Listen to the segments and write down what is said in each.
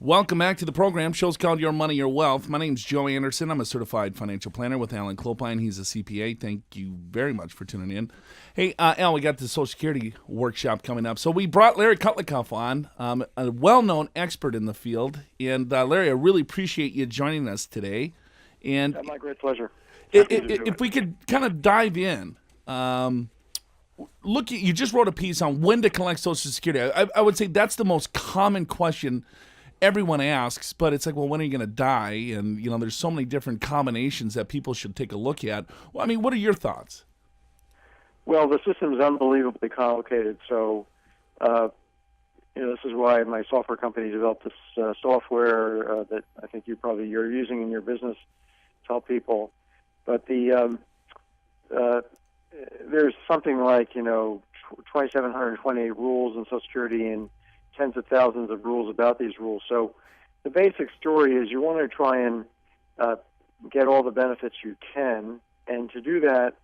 Welcome back to the program. Show's called Your Money, Your Wealth. My name's Joe Anderson. I'm a certified financial planner with Alan Clopine. He's a CPA. Thank you very much for tuning in. Hey, Al, we got the Social Security workshop coming up. So we brought Larry Kotlikoff on, a well-known expert in the field. And Larry, I really appreciate you joining us today. And my great pleasure. if we could kind of dive in, you just wrote a piece on when to collect Social Security. I would say that's the most common question everyone asks, but it's like, well, when are you going to die? And, there's so many different combinations that people should take a look at. Well, I mean, what are your thoughts? Well, the system is unbelievably complicated. So, this is why my software company developed this software that I think you're using in your business to help people. But there's something like 2,728 rules in Social Security and tens of thousands of rules about these rules. So the basic story is you want to try and get all the benefits you can, and to do that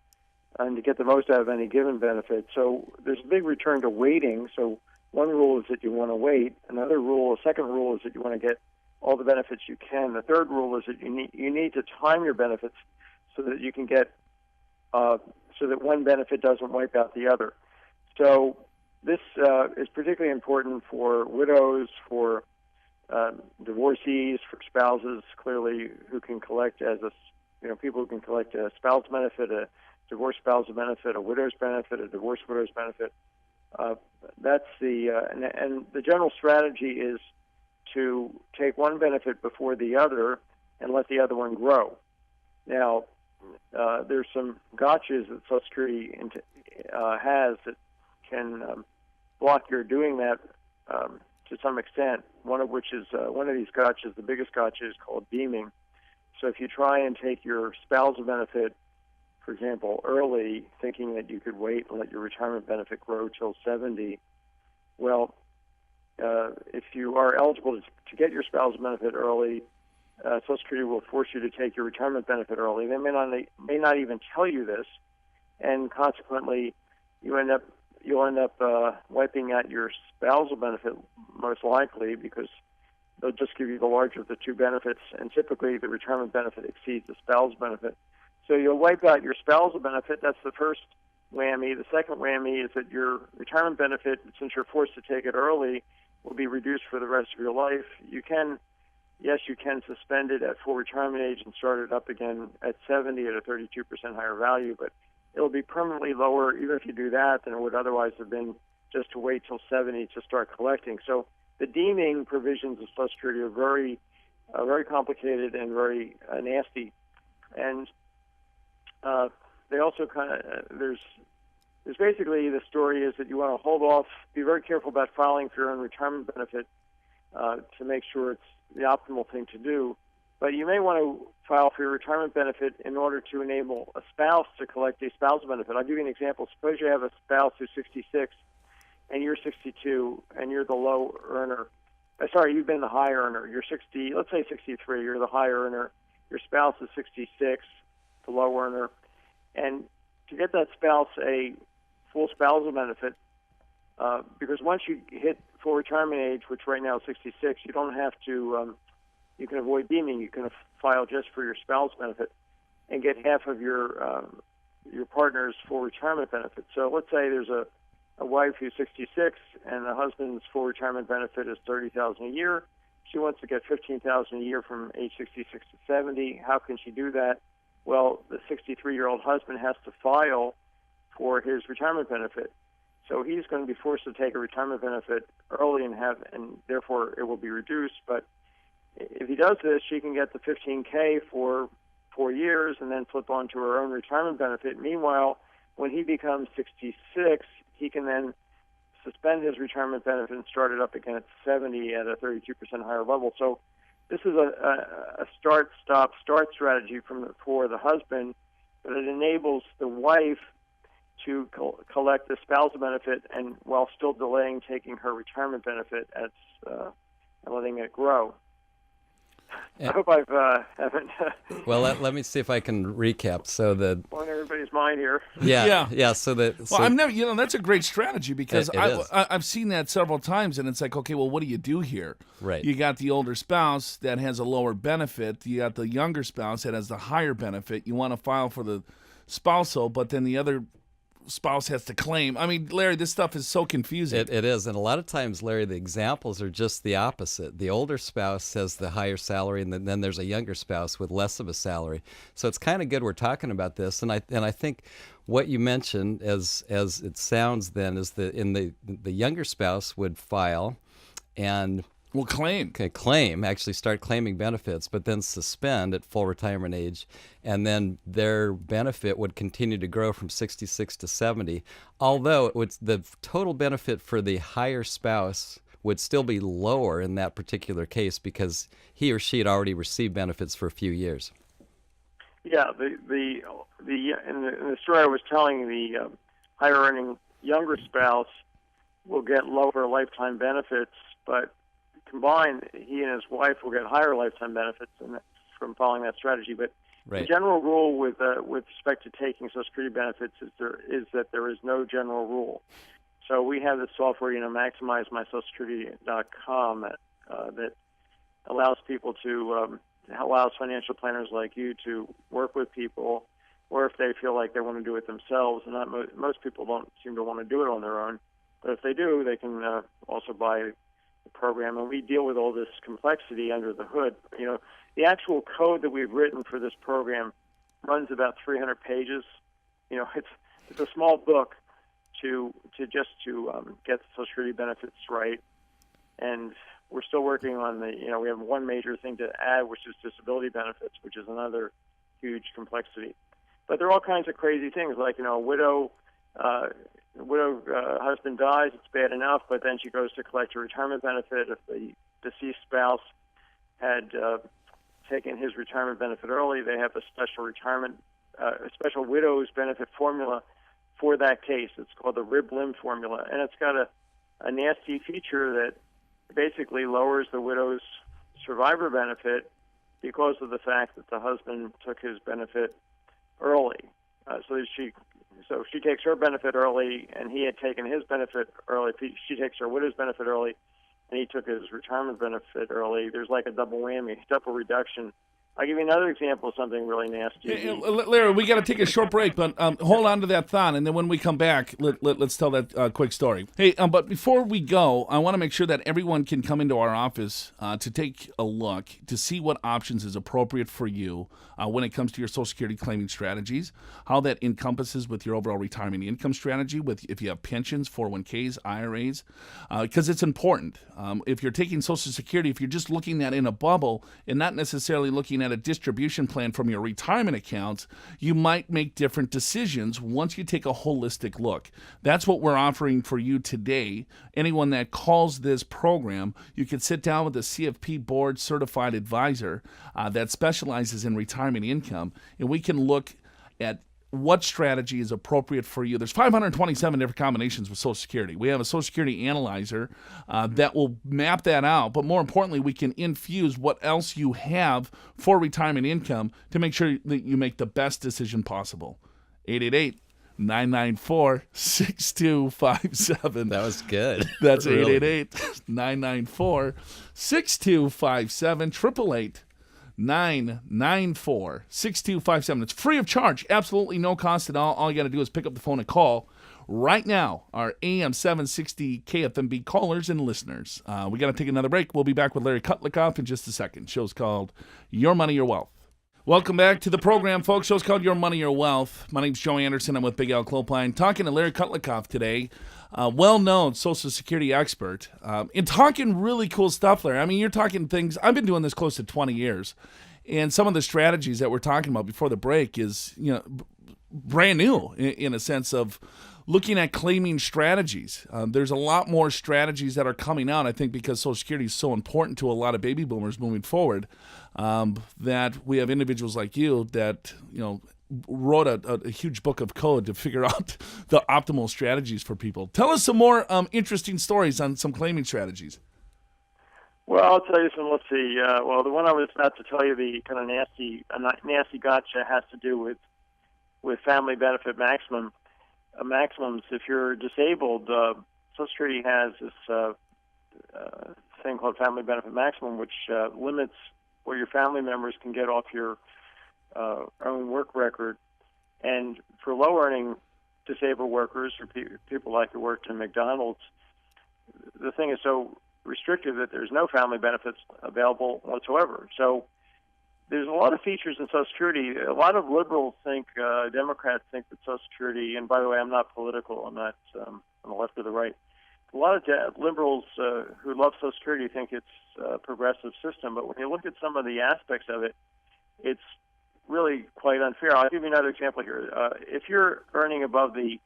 and to get the most out of any given benefit. So there's a big return to waiting. So one rule is that you want to wait. A second rule is that you want to get all the benefits you can. The third rule is that you need to time your benefits so that you can get so that one benefit doesn't wipe out the other. So this is particularly important for widows, for divorcees, for spouses, clearly, who can collect people who can collect a spouse benefit, a divorced spouse benefit, a widow's benefit, a divorced widow's benefit. That's and the general strategy is to take one benefit before the other and let the other one grow. Now, there's some gotchas that Social Security has that can block your doing that to some extent. One of which is one of these gotchas, the biggest gotcha, is called deeming. So if you try and take your spousal benefit, for example, early, thinking that you could wait and let your retirement benefit grow till 70, well, if you are eligible to get your spousal benefit early, Social Security will force you to take your retirement benefit early. They may not even tell you this, and consequently, you'll end up wiping out your spousal benefit most likely, because they'll just give you the larger of the two benefits, and typically the retirement benefit exceeds the spousal benefit. So you'll wipe out your spousal benefit. That's the first whammy. The second whammy is that your retirement benefit, since you're forced to take it early, will be reduced for the rest of your life. You can suspend it at full retirement age and start it up again at 70 at a 32% higher value, but it'll be permanently lower even if you do that than it would otherwise have been just to wait till 70 to start collecting. So the deeming provisions of Social Security are very complicated and very nasty. And they also there's basically, the story is that you want to hold off, be very careful about filing for your own retirement benefit to make sure it's the optimal thing to do. But you may want to file for your retirement benefit in order to enable a spouse to collect a spousal benefit. I'll give you an example. Suppose you have a spouse who's 66 and you're 62 and you're the low earner. You've been the high earner. You're 60, let's say 63, you're the high earner. Your spouse is 66, the low earner. And to get that spouse a full spousal benefit, because once you hit full retirement age, which right now is 66, you don't have to, you can avoid deeming. You can file just for your spouse benefit and get half of your partner's full retirement benefit. So let's say there's a wife who's 66 and the husband's full retirement benefit is $30,000 a year. She wants to get $15,000 a year from age 66 to 70. How can she do that? Well, the 63-year-old husband has to file for his retirement benefit. So he's going to be forced to take a retirement benefit early and therefore it will be reduced. But if he does this, she can get the $15K for 4 years and then flip on to her own retirement benefit. Meanwhile, when he becomes 66, he can then suspend his retirement benefit and start it up again at 70 at a 32% higher level. So this is a start, stop, start strategy for the husband, but it enables the wife to collect the spousal benefit and while still delaying taking her retirement benefit and letting it grow. I hope I haven't Well, let me see if I can recap. So blown everybody's mind here. yeah. So I've never, that's a great strategy because It is. I've seen that several times, and it's like, okay, well, what do you do here? Right. You got the older spouse that has a lower benefit. You got the younger spouse that has the higher benefit. You want to file for the spousal, but then the other spouse has to claim. I mean, Larry, this stuff is so confusing. It is, and a lot of times, Larry, the examples are just the opposite. The older spouse has the higher salary, and then there's a younger spouse with less of a salary. So it's kind of good we're talking about this, and I think what you mentioned, as it sounds, then, is that the younger spouse would file, and Well, claim. actually start claiming benefits, but then suspend at full retirement age, and then their benefit would continue to grow from 66 to 70, although the total benefit for the higher spouse would still be lower in that particular case because he or she had already received benefits for a few years. Yeah, in the story I was telling, the higher earning younger spouse will get lower lifetime benefits, but combined, he and his wife will get higher lifetime benefits from following that strategy. But Right. the general rule with respect to taking Social Security benefits is that there is no general rule. So we have this software, MaximizeMySocialSecurity.com, that allows people to allows financial planners like you to work with people, or if they feel like they want to do it themselves. And most people don't seem to want to do it on their own, but if they do, they can also buy the program, and we deal with all this complexity under the hood. The actual code that we've written for this program runs about 300 pages. It's a small book to get the Social Security benefits right, and we're still working on we have one major thing to add, which is disability benefits, which is another huge complexity. But there are all kinds of crazy things, like a widow. The widow husband dies, it's bad enough, but then she goes to collect a retirement benefit. If the deceased spouse had taken his retirement benefit early, they have a special a special widow's benefit formula for that case. It's called the rib limb formula, and it's got a nasty feature that basically lowers the widow's survivor benefit because of the fact that the husband took his benefit early. So she takes her benefit early, and he had taken his benefit early. She takes her widow's benefit early, and he took his retirement benefit early. There's like a double whammy, double reduction. I'll give you another example of something really nasty. Hey, Larry, we got to take a short break, but hold on to that thought, and then when we come back, let's tell that quick story. Hey, but before we go, I want to make sure that everyone can come into our office to take a look to see what options is appropriate for you when it comes to your Social Security claiming strategies, how that encompasses with your overall retirement income strategy, with if you have pensions, 401ks, IRAs, because it's important. If you're taking Social Security, if you're just looking at in a bubble and not necessarily looking at a distribution plan from your retirement accounts, you might make different decisions once you take a holistic look. That's what we're offering for you today. Anyone that calls this program, you can sit down with a CFP board certified advisor that specializes in retirement income, and we can look at what strategy is appropriate for you. There's 527 different combinations with Social Security. We have a Social Security analyzer that will map that out, but more importantly, we can infuse what else you have for retirement income to make sure that you make the best decision possible. 888-994-6257. That was good. That's Really. 888-994-6257, 888-994-6257. It's free of charge, absolutely no cost at all. All you got to do is pick up the phone and call right now. Our AM 760 KFMB callers and listeners. We got to take another break. We'll be back with Larry Kotlikoff in just a second. Show's called Your Money, Your Wealth. Welcome back to the program, folks. Show's called Your Money, Your Wealth. My name's Joe Anderson. I'm with Big Al Clopine. Talking to Larry Kotlikoff today, well-known Social Security expert, and talking really cool stuff, Larry. I mean, you're talking things. I've been doing this close to 20 years, and some of the strategies that we're talking about before the break is, brand new in a sense of looking at claiming strategies. There's a lot more strategies that are coming out, I think, because Social Security is so important to a lot of baby boomers moving forward, that we have individuals like you that, wrote a huge book of code to figure out the optimal strategies for people. Tell us some more interesting stories on some claiming strategies. Well, I'll tell you some. Let's see. Well, the one I was about to tell you, the kind of nasty gotcha, has to do with family benefit maximums. If you're disabled, Social Security has this thing called family benefit maximum, which limits what your family members can get off your own work record. And for low-earning disabled workers or people like who worked in McDonald's, the thing is so restrictive that there's no family benefits available whatsoever. So there's a lot of features in Social Security. A lot of liberals think, Democrats think that Social Security, and by the way, I'm not political, I'm not on the left or the right. A lot of liberals who love Social Security think it's a progressive system, but when you look at some of the aspects of it, it's really quite unfair. I'll give you another example here. If you're earning above the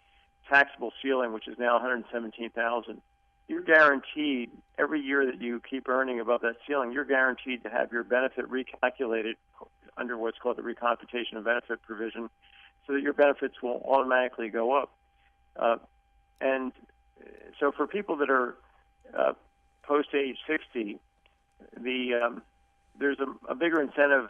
taxable ceiling, which is now $117,000, you're guaranteed every year that you keep earning above that ceiling, you're guaranteed to have your benefit recalculated under what's called the recomputation of benefit provision, so that your benefits will automatically go up. And so for people that are post age 60, there's a bigger incentive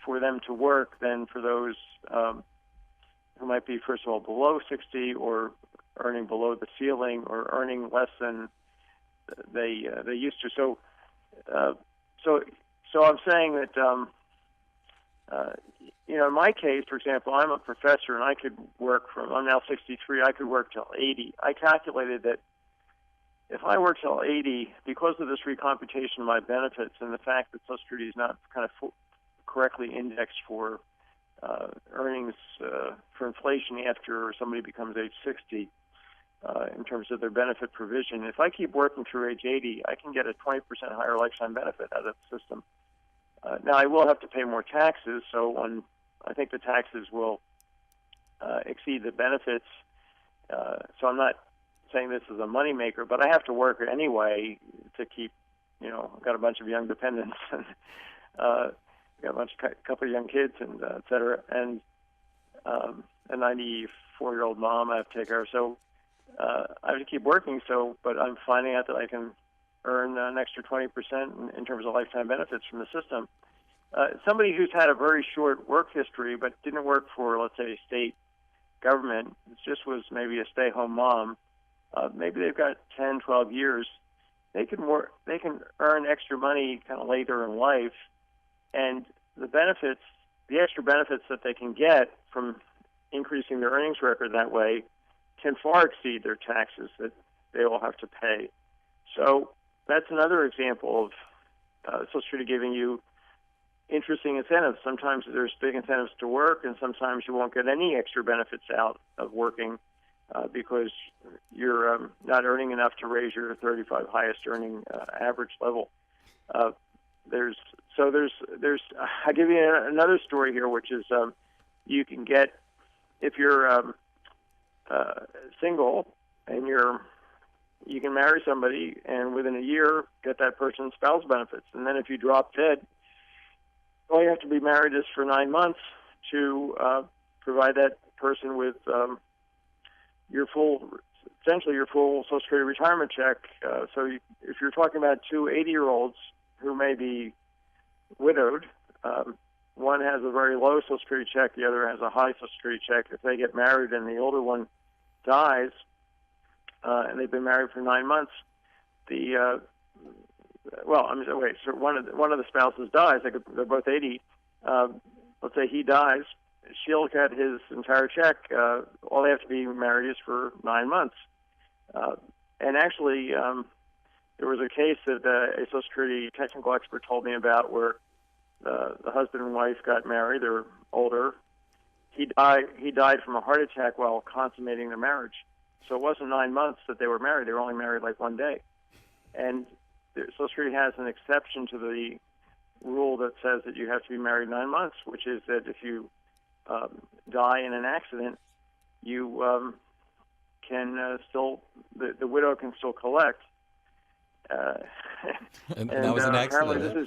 for them to work than for those who might be, first of all, below 60 or earning below the ceiling or earning less than they used to. So I'm saying that in my case, for example, I'm a professor and I could work I'm now 63. I could work till 80. I calculated that if I work till 80, because of this recomputation of my benefits and the fact that Social Security is not kind of correctly indexed for earnings for inflation after somebody becomes age 60, in terms of their benefit provision. If I keep working through age 80, I can get a 20% higher lifetime benefit out of the system. Now, I will have to pay more taxes, so I think the taxes will exceed the benefits. So I'm not saying this is a moneymaker, but I have to work anyway to keep, I've got a bunch of young dependents and got a couple of young kids and et cetera, and a 94-year-old mom I have to take care of. So I have to keep working. But I'm finding out that I can earn an extra 20% in terms of lifetime benefits from the system. Somebody who's had a very short work history but didn't work for, let's say, state government, just was maybe a stay-home mom, maybe they've got 10, 12 years, they can earn extra money kind of later in life, and the extra benefits that they can get from increasing their earnings record that way can far exceed their taxes that they will have to pay. So that's another example of Social Security giving you interesting incentives. Sometimes there's big incentives to work, and sometimes you won't get any extra benefits out of working because you're not earning enough to raise your 35 highest earning average level. I'll give you another story here, which is you can get, if you're single and you can marry somebody and within a year get that person's spouse benefits. And then if you drop dead, all you have to be married is for 9 months to provide that person with essentially your full Social Security retirement check. If you're talking about two 80-year-olds who may be widowed, one has a very low Social Security check, the other has a high Social Security check. If they get married and the older one dies, and they've been married for 9 months, so one of the spouses dies. They're both 80. Let's say he dies. She'll get his entire check. All they have to be married is for 9 months. And actually, there was a case that a Social Security technical expert told me about where the husband and wife got married. They're older. He died from a heart attack while consummating their marriage. So it wasn't 9 months that they were married. They were only married like 1 day. And Social Security has an exception to the rule that says that you have to be married 9 months, which is that if you die in an accident, you can the widow can still collect. And that was an accident. Apparently,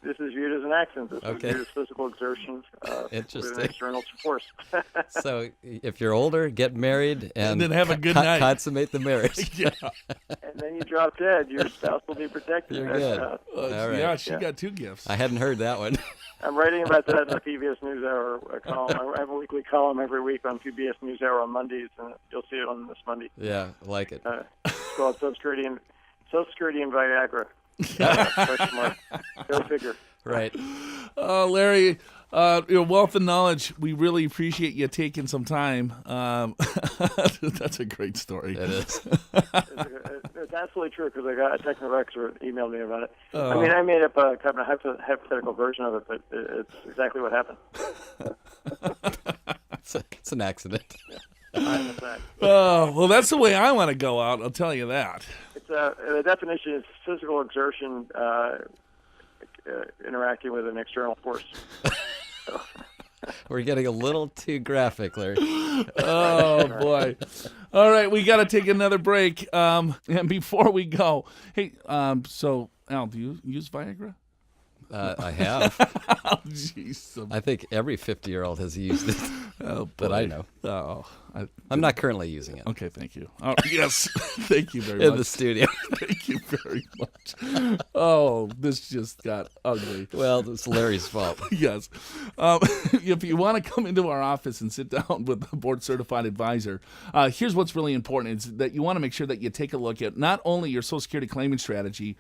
this is viewed as an accident. This Okay. is viewed as physical exertion with Interesting. an external force. So if you're older, get married and then have a good night. Consummate the marriage. Yeah. And then you drop dead. Your spouse will be protected. You're good. All right. Yeah, she got 2 gifts. I hadn't heard that one. I'm writing about that in the PBS NewsHour column. I have a weekly column every week on PBS NewsHour on Mondays, and you'll see it on this Monday. Yeah, like it. It's called Social Security and Viagra. Question mark. Go figure. Right. Larry, your wealth and knowledge, we really appreciate you taking some time. That's a great story. It is. It's absolutely true because I got a technical expert emailed me about it. I mean, I made up a kind of hypothetical version of it, but it's exactly what happened. It's an accident. Oh, well, that's the way I want to go out, I'll tell you that. The definition is physical exertion interacting with an external force. We're getting a little too graphic, Larry. Oh, boy. All right, we got to take another break. And before we go, hey, so, Al, do you use Viagra? I have. Oh, jeez. I think every 50-year-old has used it. Oh, boy. But I know. Oh, I'm not currently using it. okay, thank you. Oh, yes, thank you very In much. the studio. Thank you very much. Oh, this just got ugly. Well, it's Larry's fault. Yes. If you want to come into our office and sit down with a board-certified advisor, here's what's really important is that you want to make sure that you take a look at not only your Social Security claiming strategy,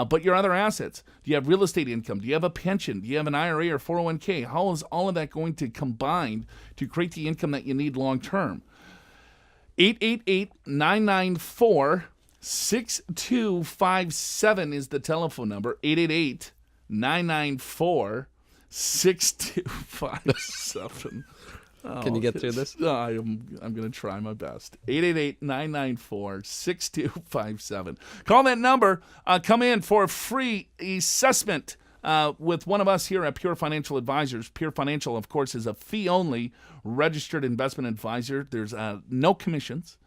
but your other assets. Do you have real estate income? Do you have a pension? Do you have an IRA or 401k? How is all of that going to combine to create the income that you need long-term? 888-994-6257 is the telephone number. 888-994-6257. Can you get through this? I'm going to try my best. 888-994-6257. Call that number. Come in for a free assessment with one of us here at Pure Financial Advisors. Pure Financial, of course, is a fee-only registered investment advisor. There's no commissions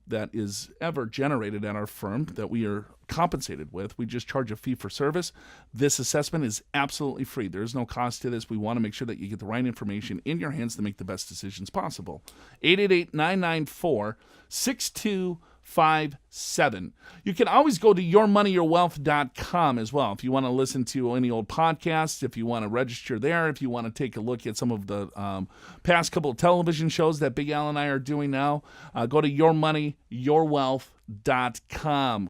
that is ever generated at our firm that we are compensated with. We just charge a fee for service. This assessment is absolutely free. There's no cost to this. We want to make sure that you get the right information in your hands to make the best decisions possible. 888-994-6257. You can always go to yourmoneyyourwealth.com as well. If you want to listen to any old podcasts, if you want to register there, if you want to take a look at some of the past couple of television shows that Big Al and I are doing now, go to yourmoneyyourwealth.com.